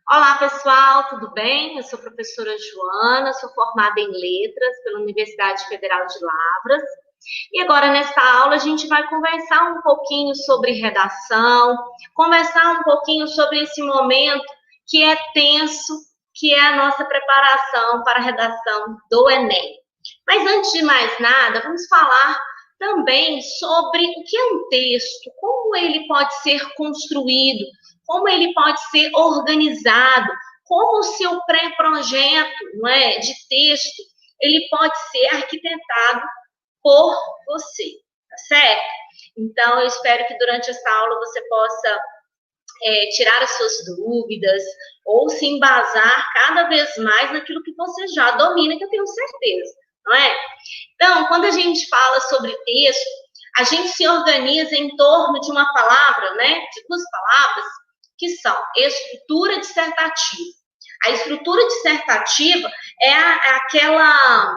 Olá, pessoal, tudo bem? Eu sou a professora Joana, sou formada em Letras pela Universidade Federal de Lavras. E agora, nesta aula, a gente vai conversar um pouquinho sobre redação, conversar um pouquinho sobre esse momento que é tenso, que é a nossa preparação para a redação do Enem. Mas antes de mais nada, vamos falar também sobre o que é um texto, como ele pode ser construído, como ele pode ser organizado, como o seu pré-projeto, não é, de texto, ele pode ser arquitetado por você, tá certo? Então, eu espero que durante essa aula você possa tirar as suas dúvidas ou se embasar cada vez mais naquilo que você já domina, que eu tenho certeza, não é? Então, quando a gente fala sobre texto, a gente se organiza em torno de uma palavra, né? De duas palavras, que são estrutura dissertativa. A estrutura dissertativa é aquela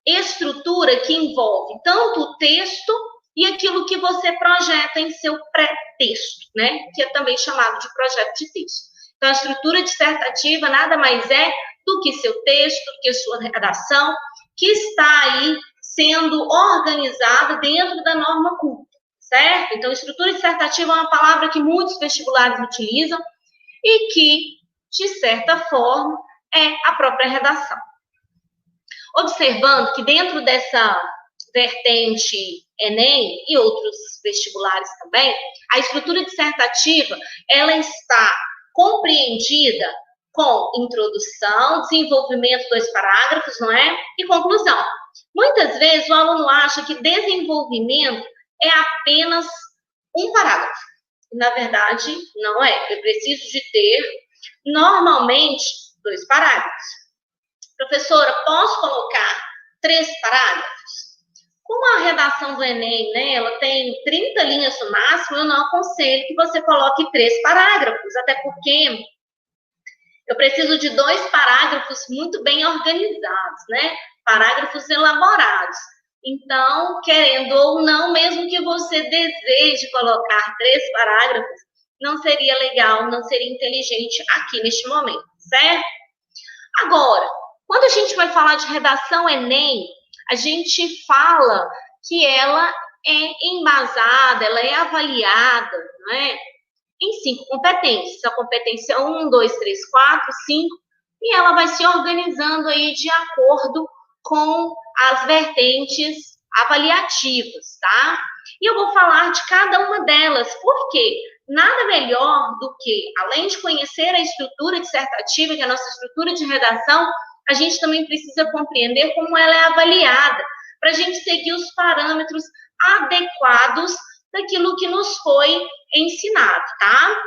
estrutura que envolve tanto o texto e aquilo que você projeta em seu pré-texto, né? Que é também chamado de projeto de texto. Então, a estrutura dissertativa nada mais é do que seu texto, do que sua redação, que está aí sendo organizada dentro da norma culta, certo? Então, estrutura dissertativa é uma palavra que muitos vestibulares utilizam e que, de certa forma, é a própria redação. Observando que dentro dessa vertente Enem e outros vestibulares também, a estrutura dissertativa, ela está compreendida com introdução, desenvolvimento, 2 parágrafos, não é? E conclusão. Muitas vezes o aluno acha que desenvolvimento é apenas um parágrafo. Na verdade, não é. Eu preciso de ter, normalmente, 2 parágrafos. Professora, posso colocar 3 parágrafos? Como a redação do Enem, né, ela tem 30 linhas no máximo, eu não aconselho que você coloque 3 parágrafos, até porque eu preciso de 2 parágrafos muito bem organizados, né? Parágrafos elaborados. Então, querendo ou não, mesmo que você deseje colocar 3 parágrafos, não seria legal, não seria inteligente aqui neste momento, certo? Agora, quando a gente vai falar de redação Enem, a gente fala que ela é embasada, ela é avaliada, não é? Em 5 competências. A competência 1, 2, 3, 4, 5, e ela vai se organizando aí de acordo com as vertentes avaliativas, tá? E eu vou falar de cada uma delas, porque nada melhor do que, além de conhecer a estrutura dissertativa, que é a nossa estrutura de redação, a gente também precisa compreender como ela é avaliada, para a gente seguir os parâmetros adequados daquilo que nos foi ensinado, tá?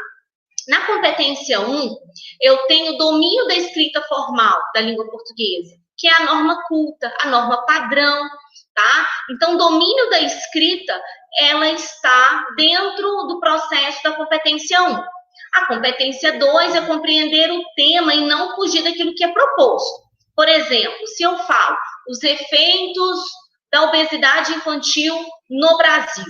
Na competência 1, eu tenho domínio da escrita formal da língua portuguesa, que é a norma culta, a norma padrão, tá? Então, domínio da escrita, ela está dentro do processo da competência 1. A competência 2 é compreender o tema e não fugir daquilo que é proposto. Por exemplo, se eu falo os efeitos da obesidade infantil no Brasil,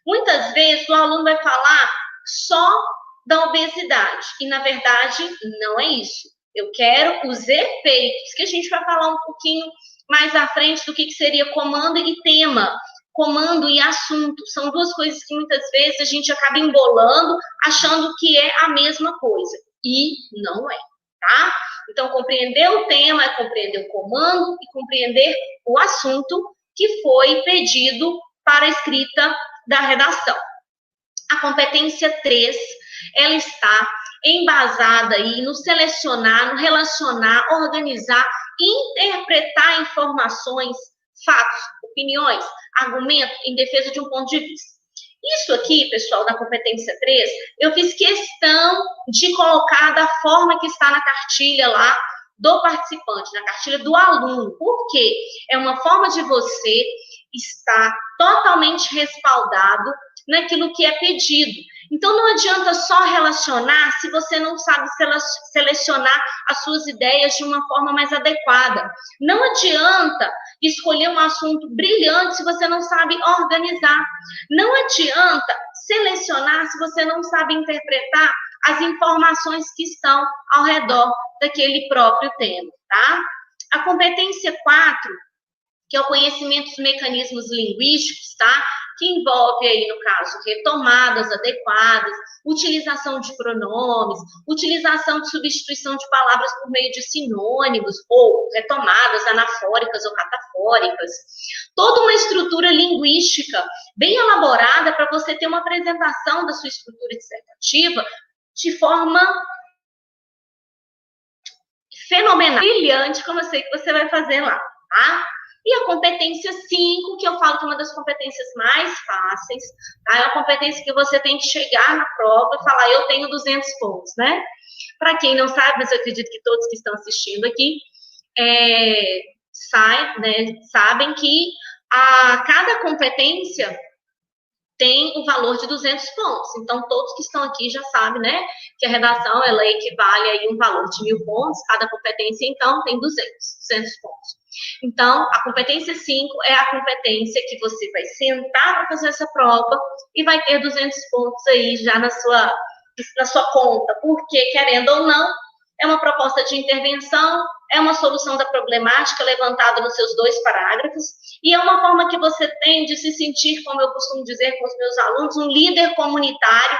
muitas vezes o aluno vai falar só da obesidade, e na verdade não é isso. Eu quero os efeitos, que a gente vai falar um pouquinho mais à frente do que seria comando e tema. Comando e assunto são duas coisas que muitas vezes a gente acaba embolando, achando que é a mesma coisa, e não é, tá? Então, compreender o tema é compreender o comando e compreender o assunto que foi pedido para a escrita da redação. A competência 3, ela está embasada aí no selecionar, no relacionar, organizar, interpretar informações, fatos, opiniões, argumento em defesa de um ponto de vista. Isso aqui, pessoal, da competência 3, eu fiz questão de colocar da forma que está na cartilha lá do participante, na cartilha do aluno. Por quê? É uma forma de você estar totalmente respaldado naquilo que é pedido. Então, não adianta só relacionar se você não sabe selecionar as suas ideias de uma forma mais adequada. Não adianta escolher um assunto brilhante se você não sabe organizar. Não adianta selecionar se você não sabe interpretar as informações que estão ao redor daquele próprio tema, tá? A competência 4, que é o conhecimento dos mecanismos linguísticos, tá? Que envolve aí, no caso, retomadas adequadas, utilização de pronomes, utilização de substituição de palavras por meio de sinônimos, ou retomadas anafóricas ou catafóricas. Toda uma estrutura linguística bem elaborada para você ter uma apresentação da sua estrutura dissertativa de forma fenomenal, brilhante, como eu sei que você vai fazer lá, tá? E a competência 5, que eu falo que é uma das competências mais fáceis, tá? É uma competência que você tem que chegar na prova e falar, eu tenho 200 pontos, né? Para quem não sabe, mas eu acredito que todos que estão assistindo aqui sabem que cada competência tem o valor de 200 pontos. Então, todos que estão aqui já sabem, né, que a redação, ela equivale a um valor de 1.000 pontos, cada competência, então, tem 200 pontos. Então, a competência 5 é a competência que você vai sentar para fazer essa prova e vai ter 200 pontos aí já na sua conta, porque, querendo ou não, é uma proposta de intervenção, é uma solução da problemática levantada nos seus 2 parágrafos, e é uma forma que você tem de se sentir, como eu costumo dizer com os meus alunos, um líder comunitário,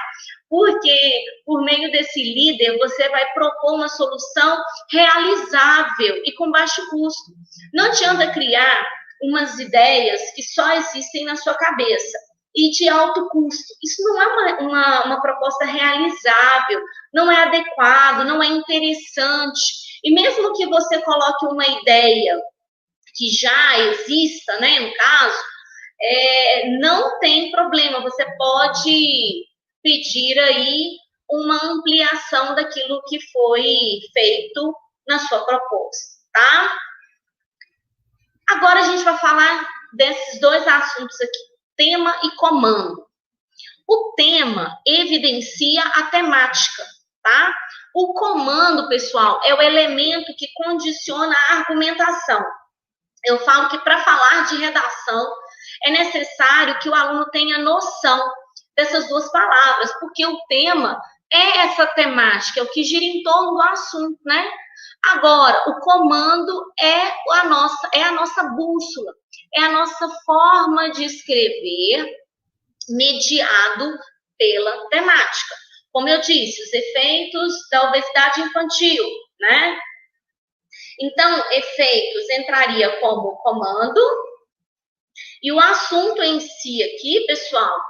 porque por meio desse líder você vai propor uma solução realizável e com baixo custo. Não adianta criar umas ideias que só existem na sua cabeça e de alto custo. Isso não é uma proposta realizável, não é adequado, não é interessante. E mesmo que você coloque uma ideia que já exista, né, no caso, não tem problema, você pode pedir aí uma ampliação daquilo que foi feito na sua proposta, tá? Agora a gente vai falar desses 2 assuntos aqui, tema e comando. O tema evidencia a temática, tá? O comando, pessoal, é o elemento que condiciona a argumentação. Eu falo que para falar de redação é necessário que o aluno tenha noção dessas 2 palavras, porque o tema é essa temática, é o que gira em torno do assunto, né? Agora, o comando é a nossa bússola, é a nossa forma de escrever mediado pela temática. Como eu disse, os efeitos da obesidade infantil, né? Então, efeitos entraria como comando, e o assunto em si aqui, pessoal,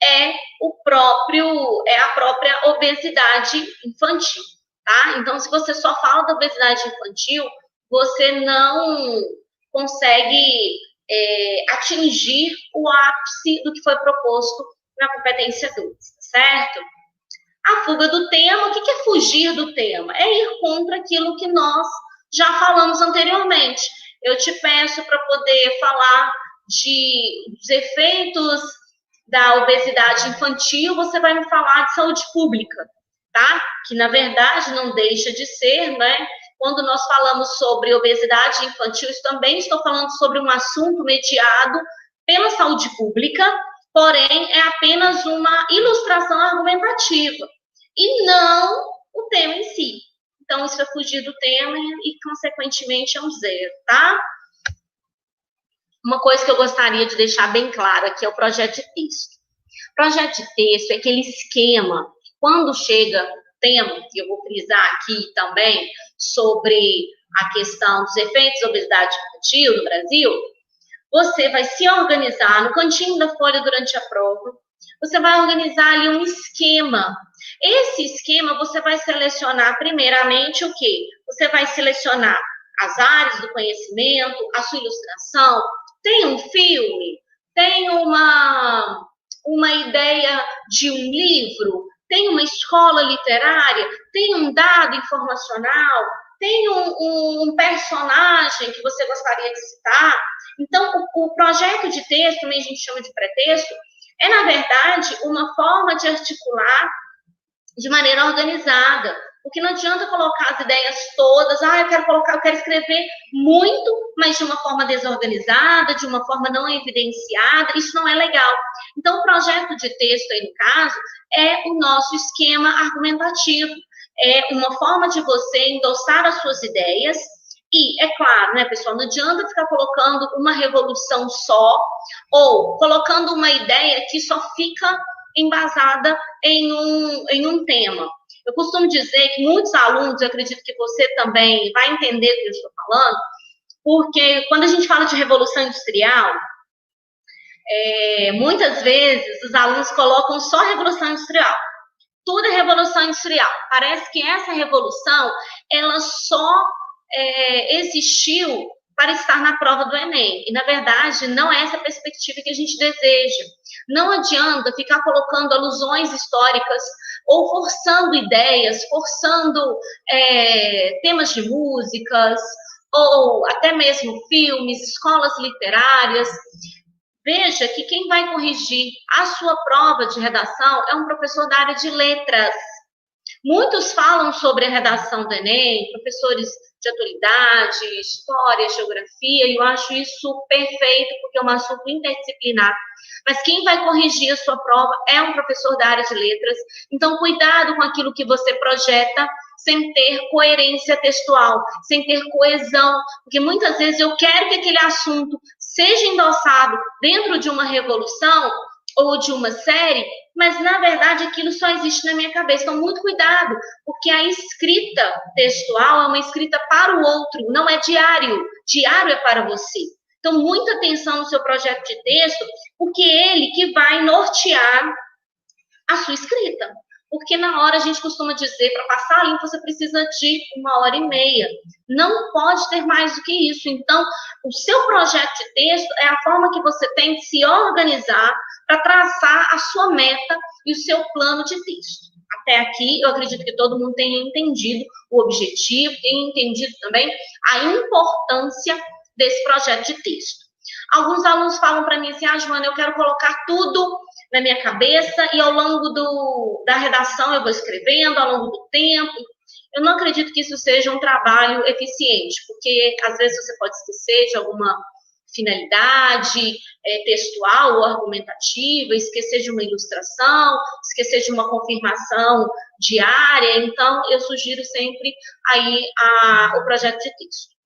é a própria obesidade infantil, tá? Então, se você só fala da obesidade infantil, você não consegue atingir o ápice do que foi proposto na competência 2, certo? A fuga do tema, o que é fugir do tema? É ir contra aquilo que nós já falamos anteriormente. Eu te peço para poder falar dos efeitos da obesidade infantil, você vai me falar de saúde pública, tá? Que, na verdade, não deixa de ser, né? Quando nós falamos sobre obesidade infantil, eu também estou falando sobre um assunto mediado pela saúde pública, porém, é apenas uma ilustração argumentativa, e não o tema em si. Então, isso é fugir do tema e, consequentemente, é um 0, tá? Uma coisa que eu gostaria de deixar bem claro aqui é o projeto de texto. Projeto de texto é aquele esquema, quando chega tema, que eu vou frisar aqui também, sobre a questão dos efeitos da obesidade infantil no Brasil, você vai se organizar no cantinho da folha durante a prova, você vai organizar ali um esquema. Esse esquema você vai selecionar primeiramente o quê? Você vai selecionar as áreas do conhecimento, a sua ilustração, tem um filme, tem uma ideia de um livro, tem uma escola literária, tem um dado informacional, tem um personagem que você gostaria de citar. Então, o projeto de texto, também a gente chama de pretexto, é, na verdade, uma forma de articular de maneira organizada Porque não adianta colocar as ideias todas, eu quero escrever muito, mas de uma forma desorganizada, de uma forma não evidenciada, isso não é legal. Então, o projeto de texto aí, no caso, é o nosso esquema argumentativo, é uma forma de você endossar as suas ideias. E, é claro, né, pessoal, não adianta ficar colocando uma revolução só, ou colocando uma ideia que só fica embasada em um tema. Eu costumo dizer que muitos alunos, eu acredito que você também vai entender o que eu estou falando, porque quando a gente fala de revolução industrial, muitas vezes os alunos colocam só revolução industrial. Tudo é revolução industrial. Parece que essa revolução, ela só existiu para estar na prova do Enem. E, na verdade, não é essa a perspectiva que a gente deseja. Não adianta ficar colocando alusões históricas ou forçando ideias, forçando temas de músicas, ou até mesmo filmes, escolas literárias. Veja que quem vai corrigir a sua prova de redação é um professor da área de letras. Muitos falam sobre a redação do Enem, professores de atualidade, história, geografia, e eu acho isso perfeito, porque é um assunto interdisciplinar. Mas quem vai corrigir a sua prova é um professor da área de letras. Então, cuidado com aquilo que você projeta, sem ter coerência textual, sem ter coesão, porque muitas vezes eu quero que aquele assunto seja endossado dentro de uma revolução ou de uma série, mas na verdade aquilo só existe na minha cabeça. Então, muito cuidado, porque a escrita textual é uma escrita para o outro, não é diário. Diário é para você. Então, muita atenção no seu projeto de texto, porque é ele que vai nortear a sua escrita. Porque na hora a gente costuma dizer, para passar a limpo, você precisa de 1h30. Não pode ter mais do que isso. Então, o seu projeto de texto é a forma que você tem de se organizar para traçar a sua meta e o seu plano de texto. Até aqui, eu acredito que todo mundo tenha entendido o objetivo, tenha entendido também a importância desse projeto de texto. Alguns alunos falam para mim assim, Joana, eu quero colocar tudo na minha cabeça e ao longo da redação eu vou escrevendo, ao longo do tempo. Eu não acredito que isso seja um trabalho eficiente, porque às vezes você pode esquecer de alguma finalidade textual ou argumentativa, esquecer de uma ilustração, esquecer de uma confirmação diária. Então, eu sugiro sempre aí o projeto de texto.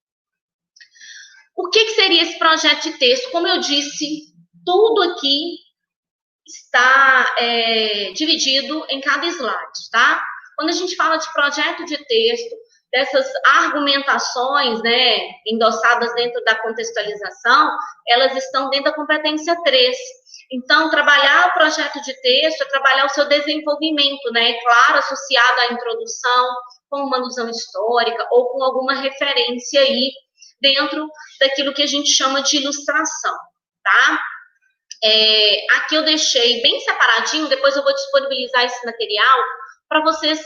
O que seria esse projeto de texto? Como eu disse, tudo aqui está dividido em cada slide, tá? Quando a gente fala de projeto de texto, dessas argumentações, né, endossadas dentro da contextualização, elas estão dentro da competência 3. Então, trabalhar o projeto de texto é trabalhar o seu desenvolvimento, né, claro, associado à introdução, com uma alusão histórica ou com alguma referência aí dentro daquilo que a gente chama de ilustração, tá? Aqui eu deixei bem separadinho, depois eu vou disponibilizar esse material para vocês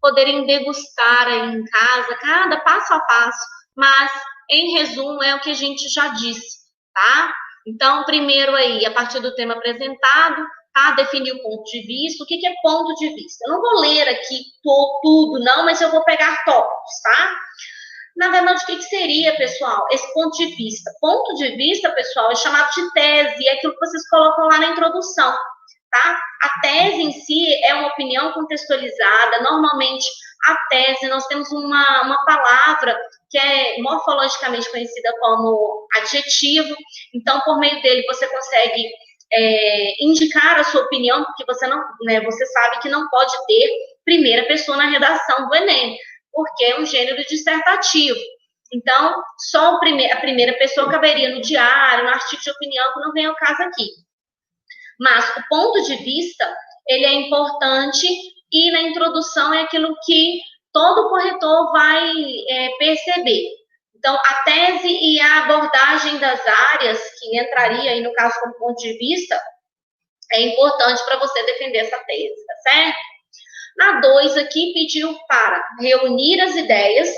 poderem degustar aí em casa, cada passo a passo, mas, em resumo, é o que a gente já disse, tá? Então, primeiro aí, a partir do tema apresentado, tá? Definir o ponto de vista. O que é ponto de vista? Eu não vou ler aqui tudo, não, mas eu vou pegar tópicos, tá? Na verdade, o que seria, pessoal, esse ponto de vista? Ponto de vista, pessoal, é chamado de tese, é aquilo que vocês colocam lá na introdução, tá? A tese em si é uma opinião contextualizada. Normalmente, a tese, nós temos uma palavra que é morfologicamente conhecida como adjetivo. Então, por meio dele, você consegue indicar a sua opinião, porque você não, né, você sabe que não pode ter primeira pessoa na redação do Enem, porque é um gênero dissertativo. Então, só a primeira pessoa caberia no diário, no artigo de opinião, que não vem ao caso aqui. Mas o ponto de vista, ele é importante e na introdução é aquilo que todo corretor vai perceber. Então, a tese e a abordagem das áreas, que entraria aí no caso como ponto de vista, é importante para você defender essa tese, tá certo? Na 2 aqui pediu para reunir as ideias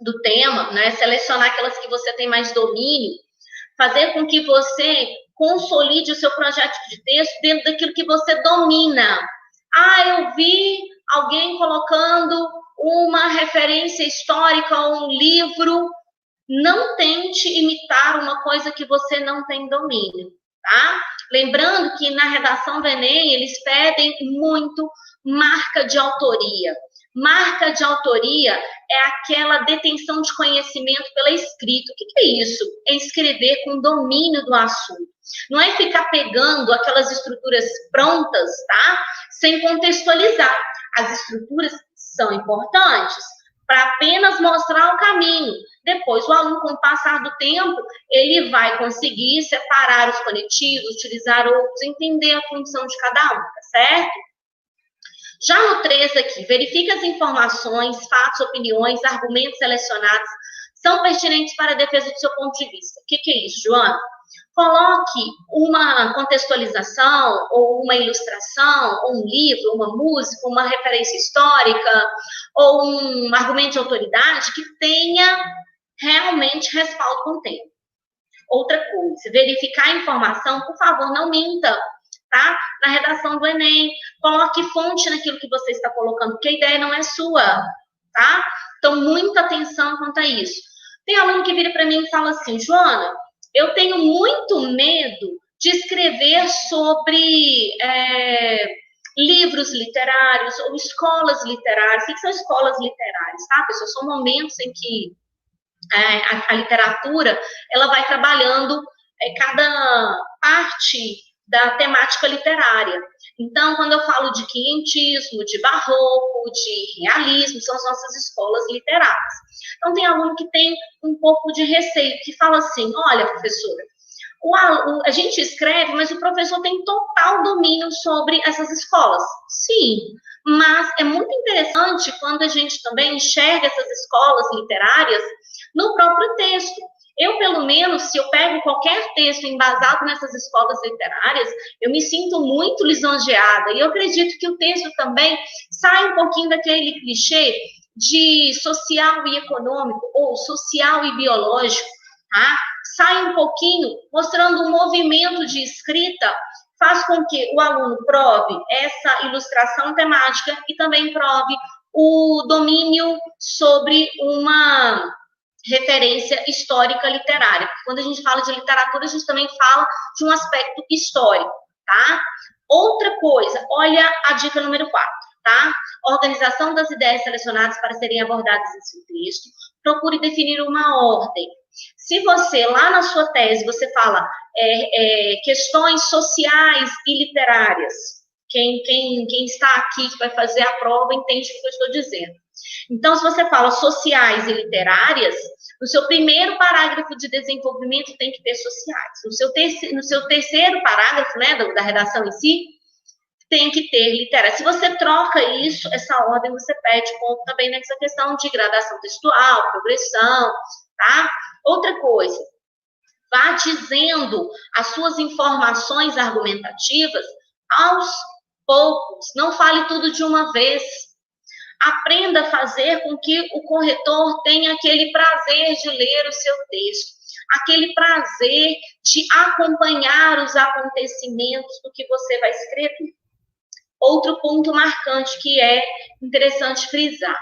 do tema, né, selecionar aquelas que você tem mais domínio, fazer com que você consolide o seu projeto de texto dentro daquilo que você domina. Eu vi alguém colocando uma referência histórica ou um livro. Não tente imitar uma coisa que você não tem domínio, tá? Lembrando que na redação do Enem, eles pedem muito marca de autoria. Marca de autoria é aquela detenção de conhecimento pela escrita. O que é isso? É escrever com domínio do assunto. Não é ficar pegando aquelas estruturas prontas, tá? Sem contextualizar. As estruturas são importantes para apenas mostrar o caminho. Depois, o aluno, com o passar do tempo, ele vai conseguir separar os conectivos, utilizar outros, entender a função de cada um, tá certo? Já no 3 aqui, verifique as informações, fatos, opiniões, argumentos selecionados são pertinentes para a defesa do seu ponto de vista. O que é isso, Joana? Coloque uma contextualização, ou uma ilustração, ou um livro, uma música, uma referência histórica, ou um argumento de autoridade que tenha realmente respaldo com o tempo. Outra coisa, verificar a informação, por favor, não minta, tá? Na redação do Enem, coloque fonte naquilo que você está colocando, porque a ideia não é sua, tá? Então, muita atenção quanto a isso. Tem aluno que vira para mim e fala assim, Joana, eu tenho muito medo de escrever sobre livros literários ou escolas literárias. O que são escolas literárias, tá, pessoal? São momentos em que a literatura, ela vai trabalhando cada parte da temática literária. Então, quando eu falo de quinhentismo, de barroco, de realismo, são as nossas escolas literárias. Então, tem aluno que tem um pouco de receio, que fala assim, olha, professora, a gente escreve, mas o professor tem total domínio sobre essas escolas. Sim, mas é muito interessante quando a gente também enxerga essas escolas literárias no próprio texto. Eu, pelo menos, se eu pego qualquer texto embasado nessas escolas literárias, eu me sinto muito lisonjeada. E eu acredito que o texto também sai um pouquinho daquele clichê de social e econômico, ou social e biológico, tá? Sai um pouquinho mostrando um movimento de escrita, faz com que o aluno prove essa ilustração temática e também prove o domínio sobre uma referência histórica literária. Porque quando a gente fala de literatura, a gente também fala de um aspecto histórico, tá? Outra coisa, olha a dica número 4, tá? Organização das ideias selecionadas para serem abordadas em seu texto. Procure definir uma ordem. Se você, lá na sua tese, você fala questões sociais e literárias, quem está aqui, que vai fazer a prova, entende o que eu estou dizendo. Então, se você fala sociais e literárias, no seu primeiro parágrafo de desenvolvimento tem que ter sociais. No seu terceiro parágrafo, né, da redação em si, tem que ter literária. Se você troca isso, essa ordem, você perde ponto também nessa questão de gradação textual, progressão, tá? Outra coisa, vá dizendo as suas informações argumentativas aos poucos. Não fale tudo de uma vez. Aprenda a fazer com que o corretor tenha aquele prazer de ler o seu texto, aquele prazer de acompanhar os acontecimentos do que você vai escrever. Outro ponto marcante que é interessante frisar,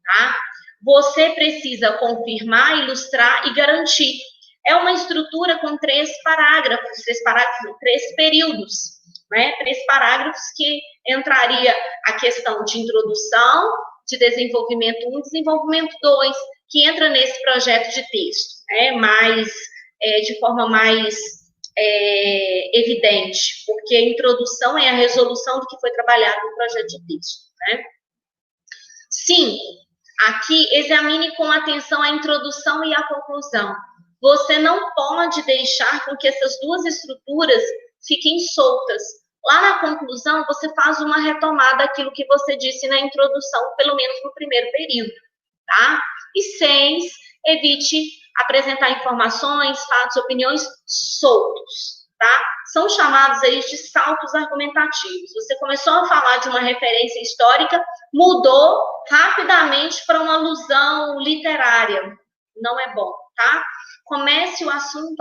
tá? Você precisa confirmar, ilustrar e garantir. É uma estrutura com 3 parágrafos, 3 períodos, né? 3 parágrafos que entraria a questão de introdução, de desenvolvimento 1, desenvolvimento 2, que entra nesse projeto de texto, né? De forma mais evidente, porque a introdução é a resolução do que foi trabalhado no projeto de texto, né? 5. Aqui, examine com atenção a introdução e a conclusão. Você não pode deixar com que essas duas estruturas fiquem soltas. Lá na conclusão, você faz uma retomada daquilo que você disse na introdução, pelo menos no primeiro período, tá? E 6, evite apresentar informações, fatos, opiniões soltos, tá? São chamados aí de saltos argumentativos. Você começou a falar de uma referência histórica, mudou rapidamente para uma alusão literária. Não é bom, tá? Comece o assunto,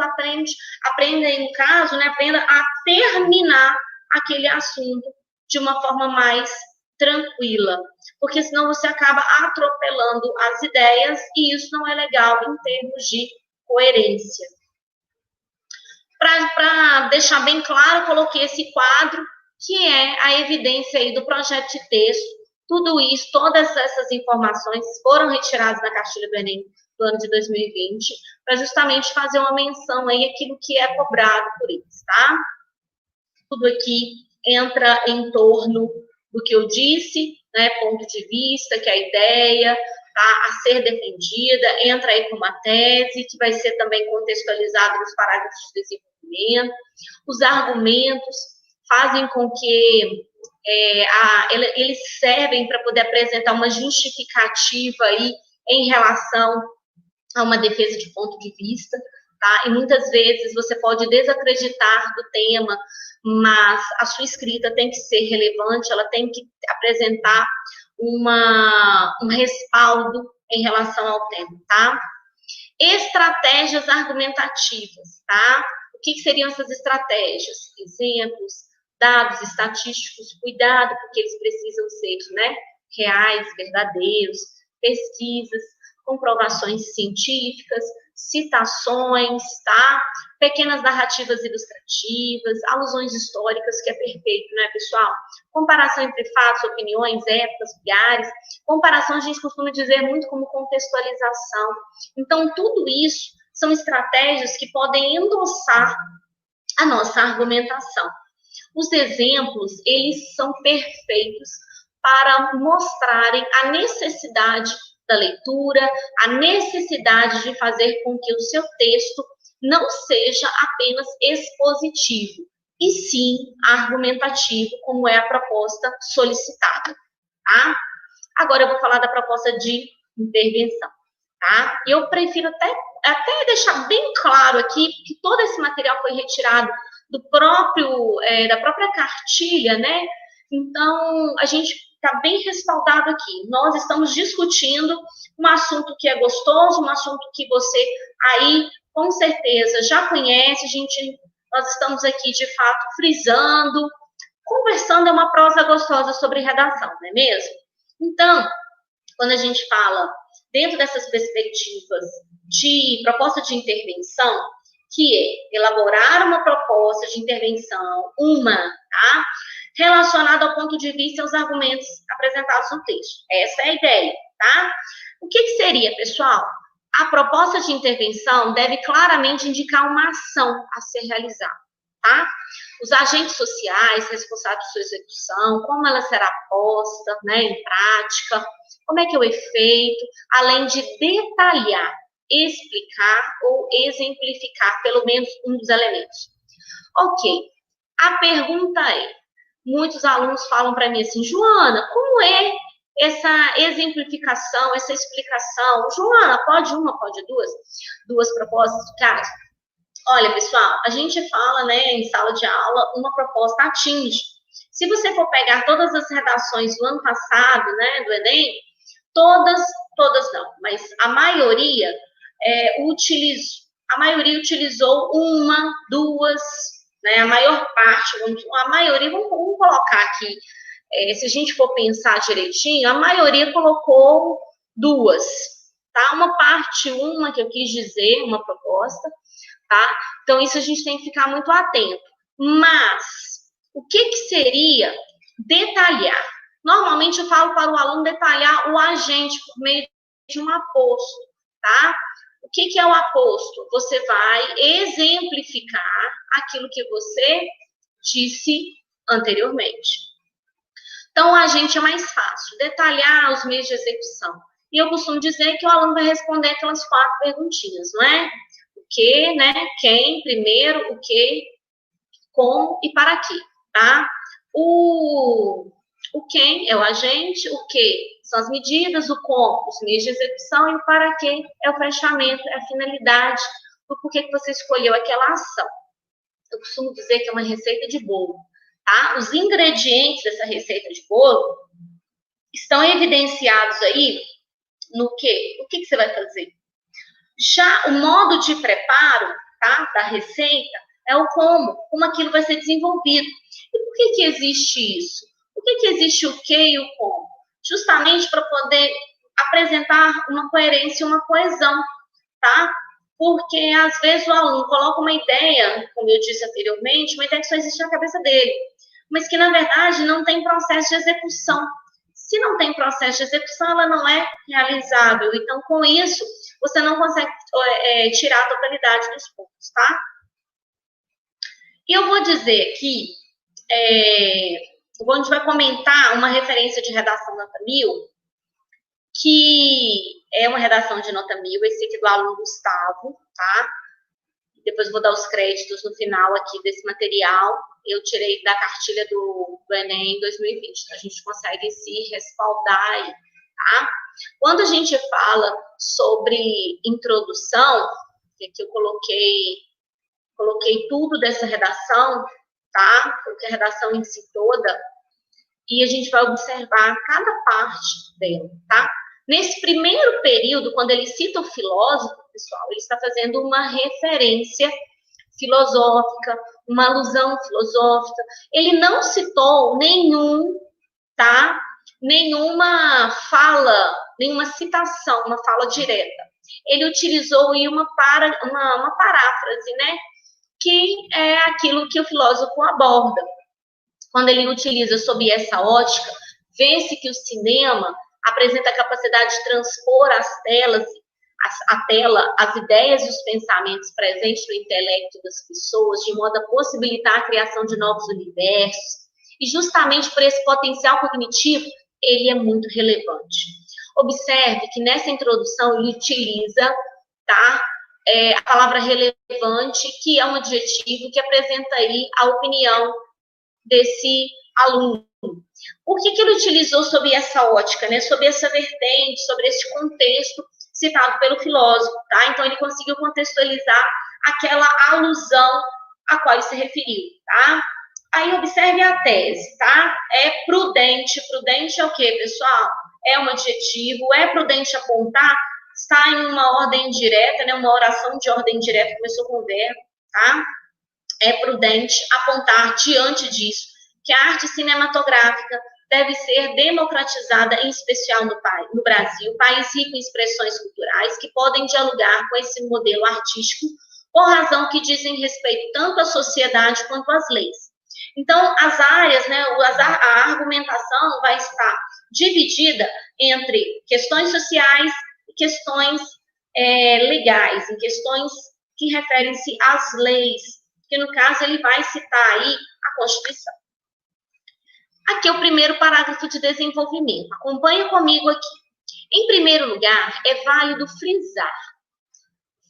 aprenda em caso, né? Aprenda a terminar aquele assunto de uma forma mais tranquila, porque senão você acaba atropelando as ideias e isso não é legal em termos de coerência. Para deixar bem claro, coloquei esse quadro, que é a evidência aí do projeto de texto. Tudo isso, todas essas informações foram retiradas da cartilha do Enem do ano de 2020, para justamente fazer uma menção aí àquilo que é cobrado por eles, tá? Tudo aqui entra em torno do que eu disse, né, ponto de vista, que é a ideia, tá, a ser defendida, entra aí com uma tese, que vai ser também contextualizada nos parágrafos de desenvolvimento. Os argumentos fazem com que eles servem para poder apresentar uma justificativa aí em relação a uma defesa de ponto de vista, tá? E muitas vezes você pode desacreditar do tema, mas a sua escrita tem que ser relevante, ela tem que apresentar um respaldo em relação ao tema, tá? Estratégias argumentativas, tá? O que seriam essas estratégias? Exemplos, dados estatísticos, cuidado, porque eles precisam ser, né, reais, verdadeiros, pesquisas, comprovações científicas, citações, tá? Pequenas narrativas ilustrativas, alusões históricas, que é perfeito, né, pessoal? Comparação entre fatos, opiniões, épocas, lugares. Comparação a gente costuma dizer muito como contextualização. Então, tudo isso são estratégias que podem endossar a nossa argumentação. Os exemplos, eles são perfeitos para mostrarem a necessidade da leitura, a necessidade de fazer com que o seu texto não seja apenas expositivo, e sim argumentativo, como é a proposta solicitada, tá? Agora eu vou falar da proposta de intervenção, tá? Eu prefiro até deixar bem claro aqui que todo esse material foi retirado da própria cartilha, né? Então, a gente está bem respaldado aqui. Nós estamos discutindo um assunto que é gostoso, um assunto que você aí, com certeza, já conhece. Nós estamos aqui, de fato, frisando, conversando, é uma prosa gostosa sobre redação, não é mesmo? Então, quando a gente fala dentro dessas perspectivas de proposta de intervenção, que é elaborar uma proposta de intervenção, tá? Relacionada ao ponto de vista e aos argumentos apresentados no texto. Essa é a ideia, tá? O que seria, pessoal? A proposta de intervenção deve claramente indicar uma ação a ser realizada, tá? Os agentes sociais responsáveis por sua execução, como ela será posta, né, em prática, como é que é o efeito, além de detalhar, explicar ou exemplificar pelo menos um dos elementos. Ok, a pergunta é, muitos alunos falam para mim assim, Joana, como é essa exemplificação, essa explicação? Joana, pode uma, pode duas? Duas propostas do caso? Olha, pessoal, a gente fala, né, em sala de aula, uma proposta atinge. Se você for pegar todas as redações do ano passado, né, do Enem, todas não, mas a maioria utilizou uma, duas, né, a maior parte, a maioria, vamos colocar aqui, se a gente for pensar direitinho, a maioria colocou duas, tá? Uma parte, uma que eu quis dizer, uma proposta, tá? Então, isso a gente tem que ficar muito atento. Mas, o que seria detalhar? Normalmente, eu falo para o aluno detalhar o agente por meio de um aposto, tá? O que é o aposto? Você vai exemplificar aquilo que você disse anteriormente. Então, o agente é mais fácil, detalhar os meios de execução. E eu costumo dizer que o aluno vai responder aquelas 4 perguntinhas, não é? O que, né? Quem, primeiro, o que, como e para quê, tá? O quem é o agente, o que são as medidas, o como, os meios de execução e o para quê é o fechamento, é a finalidade, o porquê que você escolheu aquela ação. Eu costumo dizer que é uma receita de bolo, tá? Os ingredientes dessa receita de bolo estão evidenciados aí no quê? O que você vai fazer? Já o modo de preparo, tá, da receita é o como aquilo vai ser desenvolvido. E por que existe isso? Por que existe o que e o como? Justamente para poder apresentar uma coerência e uma coesão, tá? Porque, às vezes, o aluno coloca uma ideia, como eu disse anteriormente, uma ideia que só existe na cabeça dele, mas que, na verdade, não tem processo de execução. Se não tem processo de execução, ela não é realizável. Então, com isso, você não consegue tirar a totalidade dos pontos, tá? E eu vou dizer que a gente vai comentar uma referência de redação nota 1000, que é uma redação de nota 1000, esse aqui do aluno Gustavo, tá? Depois vou dar os créditos no final aqui desse material. Eu tirei da cartilha do Enem 2020, então a gente consegue se respaldar aí, tá? Quando a gente fala sobre introdução, que aqui eu coloquei tudo dessa redação, tá? Coloquei a redação em si toda, e a gente vai observar cada parte dela, tá? Nesse primeiro período, quando ele cita o filósofo, pessoal, ele está fazendo uma referência filosófica, uma alusão filosófica. Ele não citou nenhuma fala, nenhuma citação, uma fala direta. Ele utilizou uma paráfrase, né? Que é aquilo que o filósofo aborda. Quando ele utiliza sob essa ótica, vê-se que o cinema apresenta a capacidade de transpor a tela, as ideias e os pensamentos presentes no intelecto das pessoas, de modo a possibilitar a criação de novos universos. E justamente por esse potencial cognitivo, ele é muito relevante. Observe que nessa introdução ele utiliza, tá, a palavra relevante, que é um adjetivo que apresenta aí a opinião desse aluno. Por que ele utilizou sob essa ótica, né? Sob essa vertente, sobre esse contexto citado pelo filósofo, tá? Então, ele conseguiu contextualizar aquela alusão a qual ele se referiu, tá? Aí, observe a tese, tá? É prudente. Prudente é o quê, pessoal? É um adjetivo. É prudente apontar? Está em uma ordem direta, né? Uma oração de ordem direta, começou com o verbo, tá? É prudente apontar diante disso que a arte cinematográfica deve ser democratizada, em especial no Brasil, país rico em expressões culturais que podem dialogar com esse modelo artístico por razão que dizem respeito tanto à sociedade quanto às leis. Então, as áreas, né, a argumentação vai estar dividida entre questões sociais e questões legais, em questões que referem-se às leis, que no caso ele vai citar aí a Constituição. Aqui é o primeiro parágrafo de desenvolvimento. Acompanhe comigo aqui. Em primeiro lugar, é válido frisar.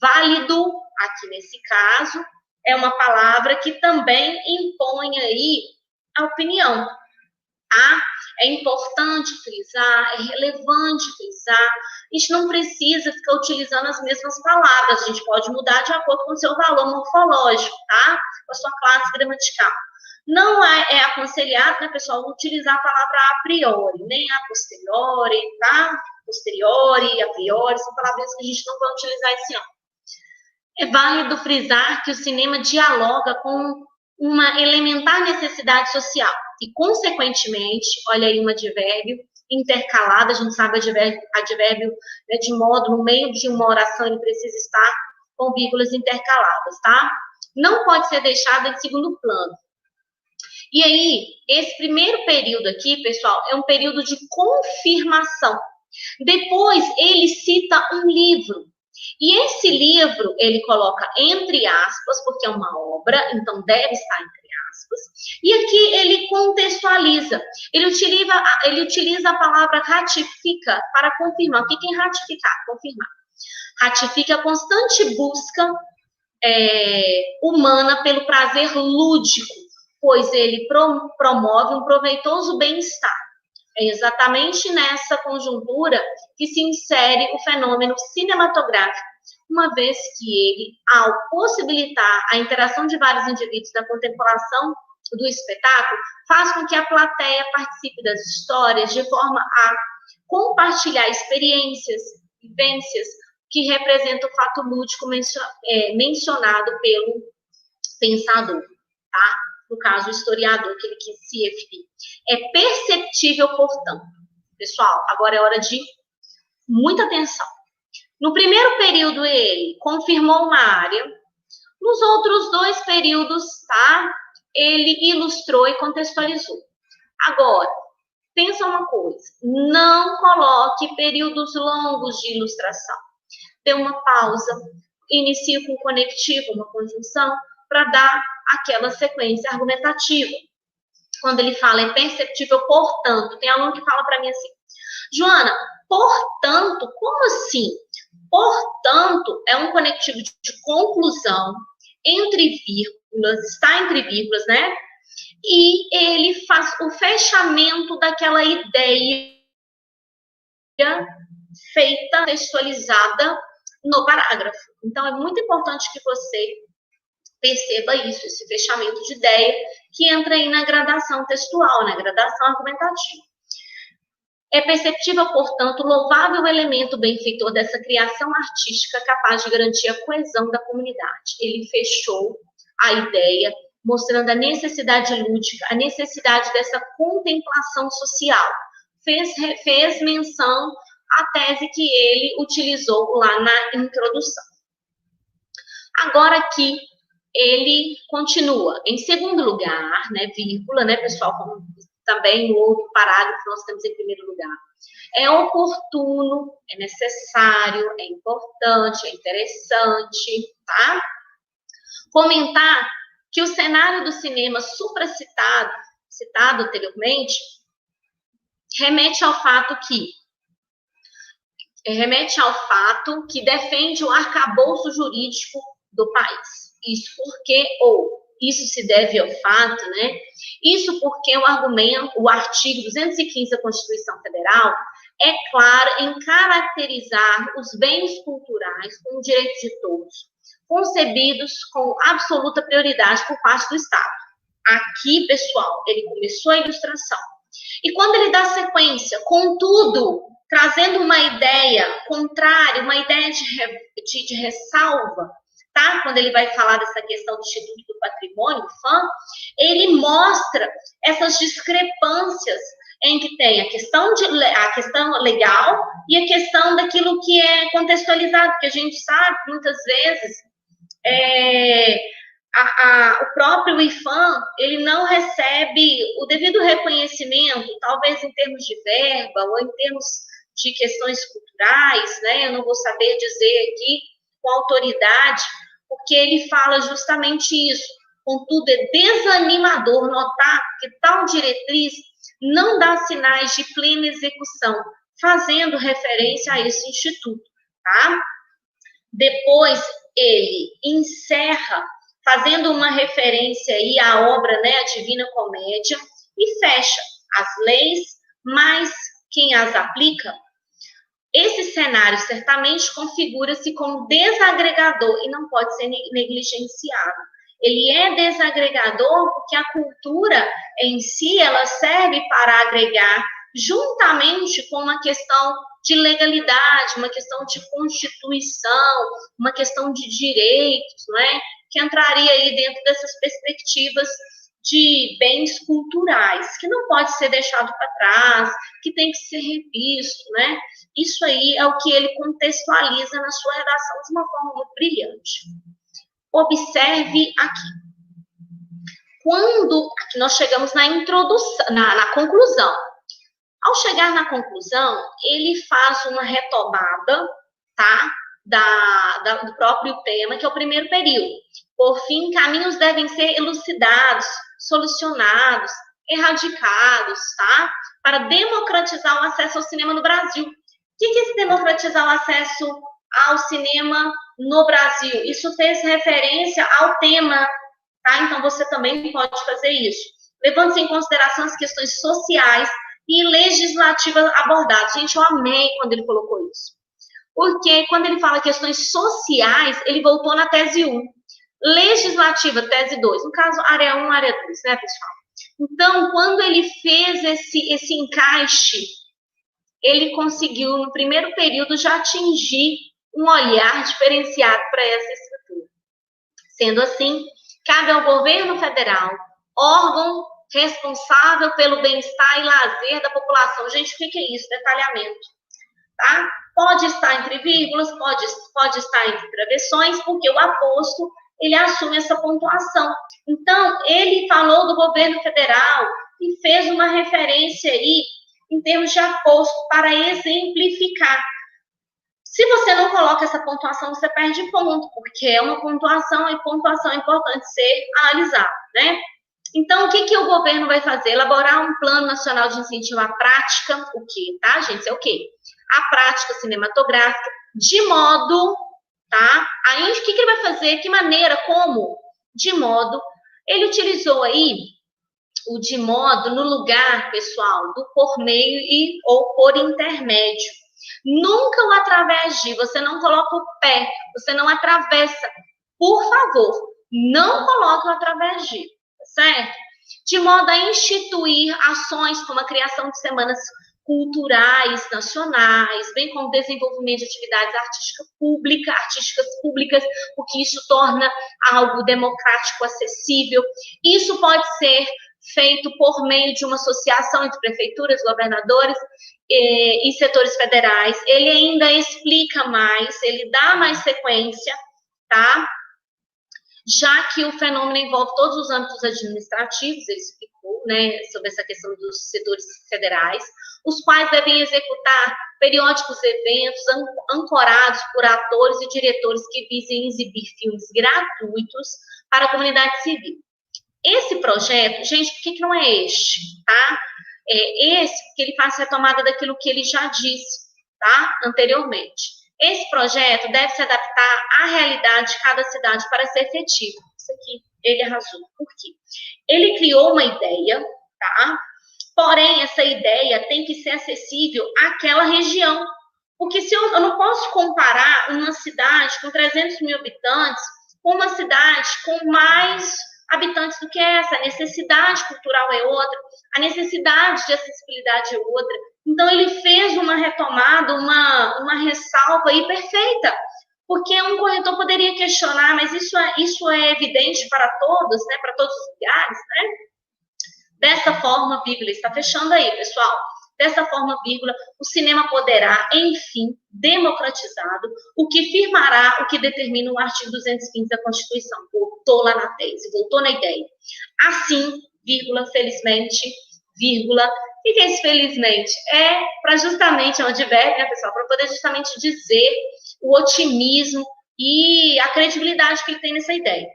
Válido, aqui nesse caso, é uma palavra que também impõe aí a opinião. Tá? É importante frisar, é relevante frisar. A gente não precisa ficar utilizando as mesmas palavras, a gente pode mudar de acordo com o seu valor morfológico, tá? Com a sua classe gramatical. Não é aconselhado, né, pessoal, utilizar a palavra a priori, nem a posteriori, tá? Posteriori, a priori, são palavras que a gente não vai utilizar esse ano. É válido frisar que o cinema dialoga com uma elementar necessidade social e, consequentemente, olha aí um advérbio intercalado, a gente sabe advérbio né, de modo, no meio de uma oração, ele precisa estar com vírgulas intercaladas, tá? Não pode ser deixado em segundo plano. E aí, esse primeiro período aqui, pessoal, é um período de confirmação. Depois, ele cita um livro. E esse livro, ele coloca entre aspas, porque é uma obra, então deve estar entre aspas. E aqui ele contextualiza. Ele utiliza a palavra ratifica para confirmar. O que é ratificar? Confirmar. Ratifica a constante busca humana pelo prazer lúdico, pois ele promove um proveitoso bem-estar. É exatamente nessa conjuntura que se insere o fenômeno cinematográfico, uma vez que ele, ao possibilitar a interação de vários indivíduos na contemplação do espetáculo, faz com que a plateia participe das histórias de forma a compartilhar experiências, vivências que representam o fato lúdico mencionado pelo pensador, tá? no caso, o historiador que ele quis se referir. É perceptível, portanto. Pessoal, agora é hora de muita atenção. No primeiro período, ele confirmou uma área. Nos outros 2 períodos, tá? Ele ilustrou e contextualizou. Agora, pensa uma coisa. Não coloque períodos longos de ilustração. Dê uma pausa. Inicie com um conectivo, uma conjunção, para dar aquela sequência argumentativa. Quando ele fala é perceptível, portanto, tem aluno que fala para mim assim, Joana, portanto, como assim? Portanto, é um conectivo de conclusão, entre vírgulas, está entre vírgulas, né? E ele faz o fechamento daquela ideia feita, textualizada no parágrafo. Então, é muito importante que você perceba isso, esse fechamento de ideia, que entra aí na gradação textual, na gradação argumentativa. É perceptível, portanto, o louvável elemento benfeitor dessa criação artística capaz de garantir a coesão da comunidade. Ele fechou a ideia, mostrando a necessidade lúdica, a necessidade dessa contemplação social. Fez menção à tese que ele utilizou lá na introdução. Agora aqui, ele continua. Em segundo lugar, né, vírgula, né, pessoal, como também no outro parágrafo nós temos em primeiro lugar. É oportuno, é necessário, é importante, é interessante, tá? Comentar que o cenário do cinema supracitado, citado anteriormente, remete ao fato que defende o arcabouço jurídico do país. Isso porque, isso se deve ao fato, né? Isso porque o artigo 215 da Constituição Federal é claro em caracterizar os bens culturais como direitos de todos, concebidos com absoluta prioridade por parte do Estado. Aqui, pessoal, ele começou a ilustração. E quando ele dá sequência, contudo, trazendo uma ideia contrária, uma ideia de ressalva, tá? Quando ele vai falar dessa questão do Instituto do Patrimônio, ele mostra essas discrepâncias em que tem a questão legal e a questão daquilo que é contextualizado, porque a gente sabe que muitas vezes o próprio IPHAN, ele não recebe o devido reconhecimento, talvez em termos de verba ou em termos de questões culturais, né? Eu não vou saber dizer aqui com autoridade, porque ele fala justamente isso. Contudo, é desanimador notar que tal diretriz não dá sinais de plena execução, fazendo referência a esse instituto, tá? Depois, ele encerra fazendo uma referência aí à obra, né, a Divina Comédia, e fecha as leis, mas quem as aplica. Esse cenário certamente configura-se como desagregador e não pode ser negligenciado. Ele é desagregador porque a cultura em si, ela serve para agregar juntamente com uma questão de legalidade, uma questão de constituição, uma questão de direitos, não é? Que entraria aí dentro dessas perspectivas de bens culturais, que não pode ser deixado para trás, que tem que ser revisto, né? Isso aí é o que ele contextualiza na sua redação de uma forma muito brilhante. Observe aqui. Quando aqui nós chegamos na introdução, na conclusão. Ao chegar na conclusão, ele faz uma retomada, tá? Do próprio tema, que é o primeiro período. Por fim, caminhos devem ser elucidados, solucionados, erradicados, tá? Para democratizar o acesso ao cinema no Brasil. O que é esse democratizar o acesso ao cinema no Brasil? Isso fez referência ao tema, tá? Então, você também pode fazer isso. Levando-se em consideração as questões sociais e legislativas abordadas. Gente, eu amei quando ele colocou isso. Porque quando ele fala questões sociais, ele voltou na tese 1. Legislativa, tese 2. No caso, área 1, área 2, né, pessoal? Então, quando ele fez esse encaixe, ele conseguiu, no primeiro período, já atingir um olhar diferenciado para essa estrutura. Sendo assim, cabe ao governo federal órgão responsável pelo bem-estar e lazer da população. Gente, o que é isso? Detalhamento, tá? Pode estar entre vírgulas, pode estar entre travessões, porque o aposto, ele assume essa pontuação. Então, ele falou do governo federal e fez uma referência aí em termos de aposto para exemplificar. Se você não coloca essa pontuação, você perde ponto, porque é uma pontuação, e pontuação é importante ser analisada, né? Então, o que o governo vai fazer? Elaborar um plano nacional de incentivo à prática, o quê, tá, gente? Isso é o quê? A prática cinematográfica, de modo, tá? Aí, o que ele vai fazer? Que maneira? Como? De modo, ele utilizou aí o de modo no lugar, pessoal, do por meio e ou por intermédio. Nunca o através de, você não coloca o pé, você não atravessa. Por favor, não coloque o através de, certo? De modo a instituir ações como a criação de semanas culturais nacionais, bem como o desenvolvimento de atividades artísticas públicas, o que isso torna algo democrático, acessível. Isso pode ser feito por meio de uma associação entre prefeituras, governadores e setores federais. Ele ainda explica mais, ele dá mais sequência, tá? Já que o fenômeno envolve todos os âmbitos administrativos, ele explicou, né, sobre essa questão dos setores federais, os quais devem executar periódicos eventos ancorados por atores e diretores que visem exibir filmes gratuitos para a comunidade civil. Esse projeto, gente, por que não é este, tá? É esse, porque ele faz retomada daquilo que ele já disse, tá? Anteriormente. Esse projeto deve se adaptar à realidade de cada cidade para ser efetivo. Isso aqui, ele arrasou. Por quê? Ele criou uma ideia, tá? Porém, essa ideia tem que ser acessível àquela região. Porque se eu não posso comparar uma cidade com 300 mil habitantes com uma cidade com mais habitantes do que essa. A necessidade cultural é outra, a necessidade de acessibilidade é outra. Então, ele fez uma retomada, uma ressalva aí perfeita, porque um corretor poderia questionar, mas isso é evidente para todos, né, para todos os lugares, né? Dessa forma, vírgula, está fechando aí, pessoal. Dessa forma, vírgula, o cinema poderá, enfim, democratizado, o que firmará o que determina o artigo 215 da Constituição. Voltou lá na tese, voltou na ideia. Assim, vírgula, felizmente, vírgula, o que é esse felizmente? É para justamente, onde tiver, né, pessoal, para poder justamente dizer o otimismo e a credibilidade que ele tem nessa ideia.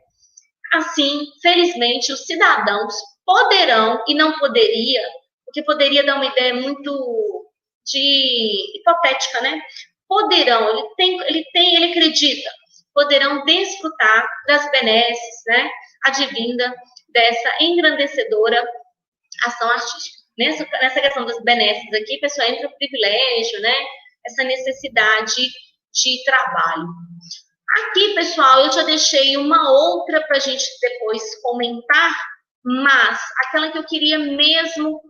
Assim, felizmente, os cidadãos poderão e não poderia, porque poderia dar uma ideia muito de hipotética, né? Poderão, ele acredita, poderão desfrutar das benesses, né? Advinda dessa engrandecedora ação artística. Nessa questão das benesses aqui, pessoal, entra o privilégio, né? Essa necessidade de trabalho. Aqui, pessoal, eu já deixei uma outra para a gente depois comentar, mas aquela que eu queria mesmo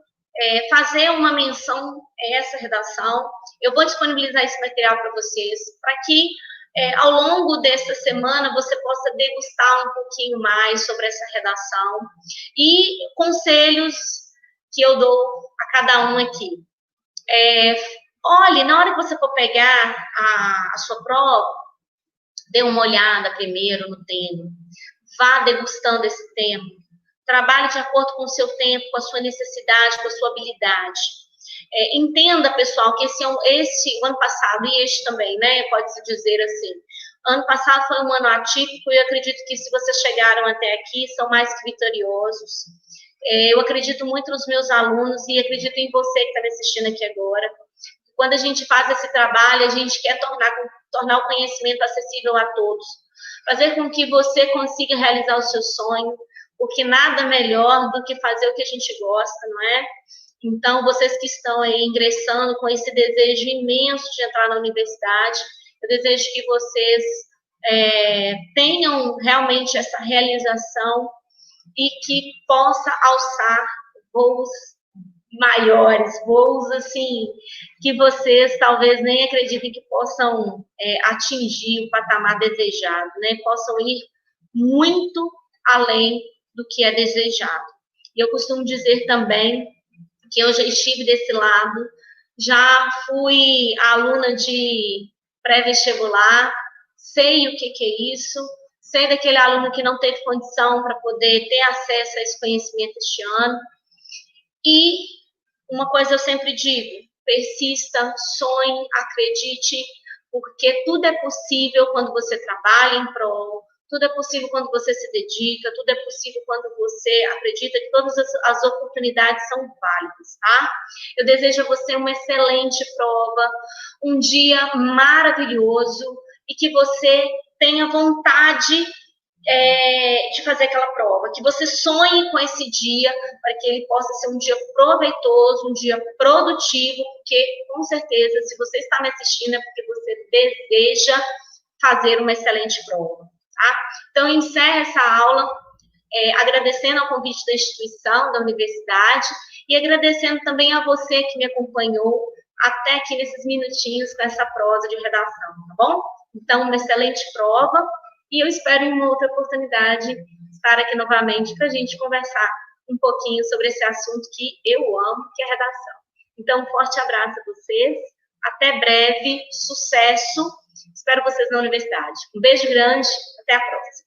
fazer uma menção é essa redação. Eu vou disponibilizar esse material para vocês, para que ao longo dessa semana você possa degustar um pouquinho mais sobre essa redação e conselhos que eu dou a cada um aqui. Olhe, na hora que você for pegar a sua prova, dê uma olhada primeiro no tema, vá degustando esse tema, trabalhe de acordo com o seu tempo, com a sua necessidade, com a sua habilidade. Entenda, pessoal, que o ano passado, e este também, né, pode-se dizer assim, ano passado foi um ano atípico, e eu acredito que se vocês chegaram até aqui, são mais que vitoriosos. Eu acredito muito nos meus alunos e acredito em você que está me assistindo aqui agora. Quando a gente faz esse trabalho, a gente quer tornar o conhecimento acessível a todos. Fazer com que você consiga realizar o seu sonho, porque nada melhor do que fazer o que a gente gosta, não é? Então, vocês que estão aí ingressando com esse desejo imenso de entrar na universidade, eu desejo que vocês tenham realmente essa realização e que possa alçar voos maiores, voos assim, que vocês talvez nem acreditem que possam atingir o patamar desejado, né? Possam ir muito além do que é desejado. E eu costumo dizer também que eu já estive desse lado, já fui aluna de pré-vestibular, sei o que é isso, sei daquele aluno que não teve condição para poder ter acesso a esse conhecimento este ano. E uma coisa eu sempre digo, persista, sonhe, acredite, porque tudo é possível quando você trabalha em prol, tudo é possível quando você se dedica, tudo é possível quando você acredita que todas as oportunidades são válidas, tá? Eu desejo a você uma excelente prova, um dia maravilhoso e que você tenha vontade de fazer aquela prova, que você sonhe com esse dia para que ele possa ser um dia proveitoso, um dia produtivo, porque com certeza, se você está me assistindo é porque você deseja fazer uma excelente prova, tá? Então, eu encerro essa aula agradecendo ao convite da instituição, da universidade, e agradecendo também a você que me acompanhou até aqui nesses minutinhos com essa prosa de redação, tá bom? Então, uma excelente prova, e eu espero em uma outra oportunidade estar aqui novamente para a gente conversar um pouquinho sobre esse assunto que eu amo, que é a redação. Então, um forte abraço a vocês, até breve, sucesso, espero vocês na universidade. Um beijo grande, até a próxima.